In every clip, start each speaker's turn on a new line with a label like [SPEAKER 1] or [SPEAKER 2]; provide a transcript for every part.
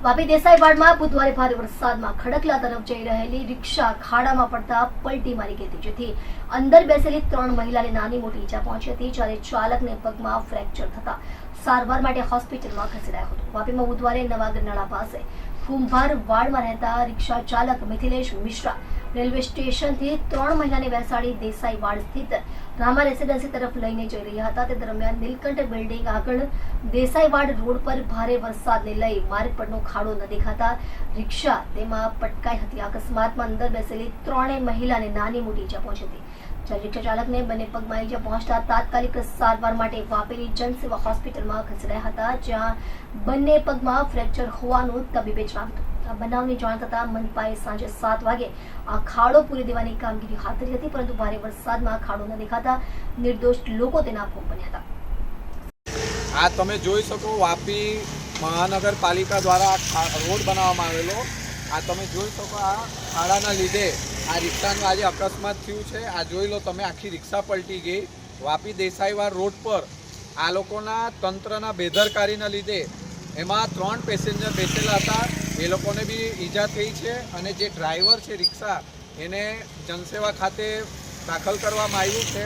[SPEAKER 1] વાપી દેસાઈવાડમાં બુધવારે ભારે વરસાદમાં ખડકલા તરફ જઈ રહેલી રિક્ષા ખાડામાં પડતા પલટી મારી ગઈ હતી, જેથી અંદર બેસેલી 3 મહિલાને નાની મોટી ઈજા પહોંચી હતી, જ્યારે ચાલકને પગમાં ફ્રેક્ચર થતા સારવાર માટે હોસ્પિટલમાં ખસેડાયો હતો। વાપીમાં બુધવારે નવા ગરનાળા પાસે કુંભાર વાડમાં રહેતા રિક્ષા ચાલક મિથિલેશ મિશ્રા રેલવે સ્ટેશનથી 3 મહિલાને બેસાડી દેસાઈવાડ સ્થિત રામા રેસિડેન્સી તરફ લઈને જઈ રહ્યા હતા। તે દરમિયાન નીલકંઠ બિલ્ડિંગ આગળ દેસાઈવાડ રોડ પર ભારે વરસાદને લઈ માર્ગ પરનો ખાડો ન દેખાતા રિક્ષા તેમાં પટકાઈ હતી। અકસ્માતમાં અંદર બેસેલી 3 મહિલાને નાની મોટી ઈજા પહોંચી હતી, જ્યારે રિક્ષા ચાલકને બંને પગમાં ઈજા પહોંચતા તાત્કાલિક સારવાર માટે વાપીની જનસેવા હોસ્પિટલમાં ખસેડાયા હતા, જ્યાં બંને પગમાં ફ્રેક્ચર હોવાનું તબીબે જણાવ્યું હતું। આ બનાવની જાણ થતાં મનપાએ સાંજે 7 વાગે આ ખાડો પૂરી દેવાની કામગીરી હાથ ધરી હતી, પરંતુ ભારે વરસાદમાં ખાડો ન દેખાતા નિર્દોષ લોકો તેના ભોગ બન્યા હતા।
[SPEAKER 2] આ તમે જોઈ શકો વાપી મહાનગરપાલિકા દ્વારા રોડ બનાવવામાં આવેલો। આ તમે જોઈ શકો આ ખાડાના લીધે આ રિક્ષાનું આજે અકસ્માત થયું છે। આ જોઈ લો તમે, આખી રિક્ષા પલટી ગઈ। વાપી દેસાઈવાડ રોડ પર આ લોકોના તંત્રના બેદરકારીના લીધે એમાં 3 પેસેન્જર બેસેલા હતા, એ લોકોને બી ઈજા થઈ છે, અને જે ડ્રાઈવર છે રિક્ષા એને જનસેવા ખાતે દાખલ કરવામાં આવ્યું છે।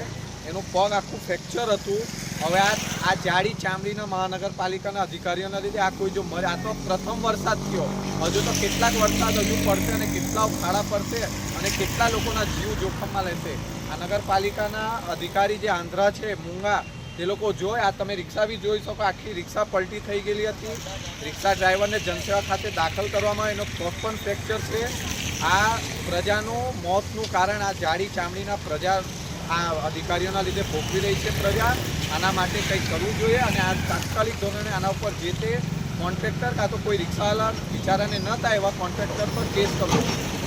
[SPEAKER 2] એનું પગ આખું ફ્રેક્ચર હતું। હવે આ જાડી ચામડીના મહાનગરપાલિકાના અધિકારીઓના લીધે આ કોઈ જો આ તો પ્રથમ વરસાદ થયો, હજુ તો કેટલાક વરસાદ હજુ પડશે અને કેટલા ખાડા પડશે અને કેટલા લોકોના જીવ જોખમમાં લેશે। આ નગરપાલિકાના અધિકારી જે આંધ્રા છે મૂંગા, તે લોકો જોઈ, આ તમે રિક્ષા બી જોઈ શકો, આખી રિક્ષા પલટી થઈ ગયેલી હતી। રિક્ષા ડ્રાઈવરને જનસેવા ખાતે દાખલ કરવામાં એનો પગ પણ ફ્રેક્ચર છે। આ પ્રજાનું મોતનું કારણ આ જાડી ચામડીના પ્રજા આ અધિકારીઓના લીધે ભોગવી રહી છે પ્રજા। આના માટે કંઈક કરવું જોઈએ અને આ તાત્કાલિક ધોરણે આના ઉપર જે તે કોન્ટ્રાક્ટર કાં તો કોઈ રિક્ષાવાળા બિચારાને ન થાય એવા કોન્ટ્રાક્ટર પર કેસ કરવો જોઈએ।